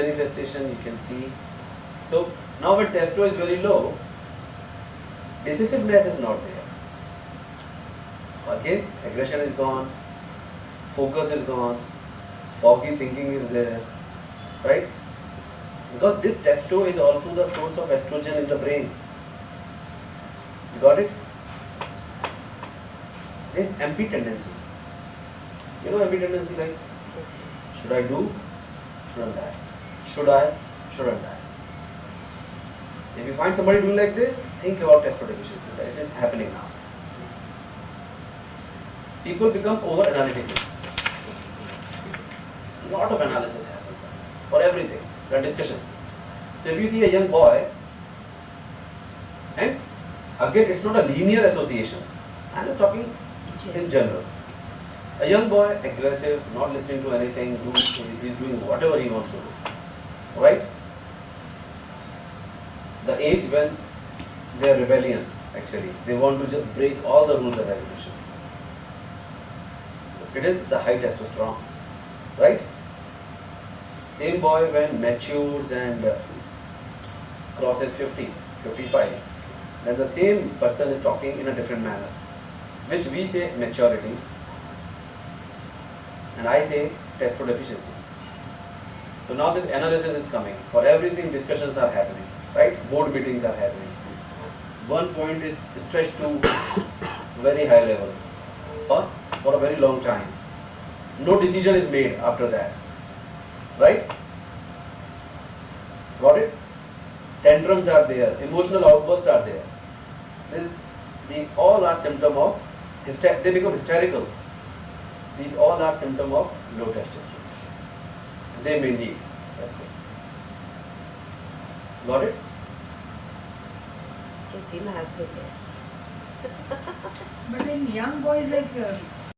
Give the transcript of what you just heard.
manifestation you can see. So now when testo is very low, decisiveness is not there. Okay, aggression is gone, focus is gone, foggy thinking is there, right? Because this testo is also the source of estrogen in the brain. You got it? There is MP tendency. You know MP tendency, like, should I do? Shouldn't I? Should I? Shouldn't I? If you find somebody doing like this, think about testo deficiency. That it is happening now. People become over analytical. Lot of analysis happens for everything. There are discussions. So if you see a young boy, and again it's not a linear association. I'm just talking in general. A young boy, aggressive, not listening to anything, he's doing whatever he wants to do. Right? The age when they are rebellion, actually. They want to just break all the rules of evolution. It is the high testosterone. Right? Same boy when matures and crosses 50, 55, then the same person is talking in a different manner, which we say maturity, and I say testo deficiency. So now this analysis is coming. For everything, discussions are happening, right? Board meetings are happening. One point is stretched to very high level or for a very long time. No decision is made after that, right? Got it? Tantrums are there, emotional outbursts are there. These all are symptom of, they become hysterical. These all are symptom of low testosterone. They may need testosterone. Got it? You can see my husband there. But in young boys, like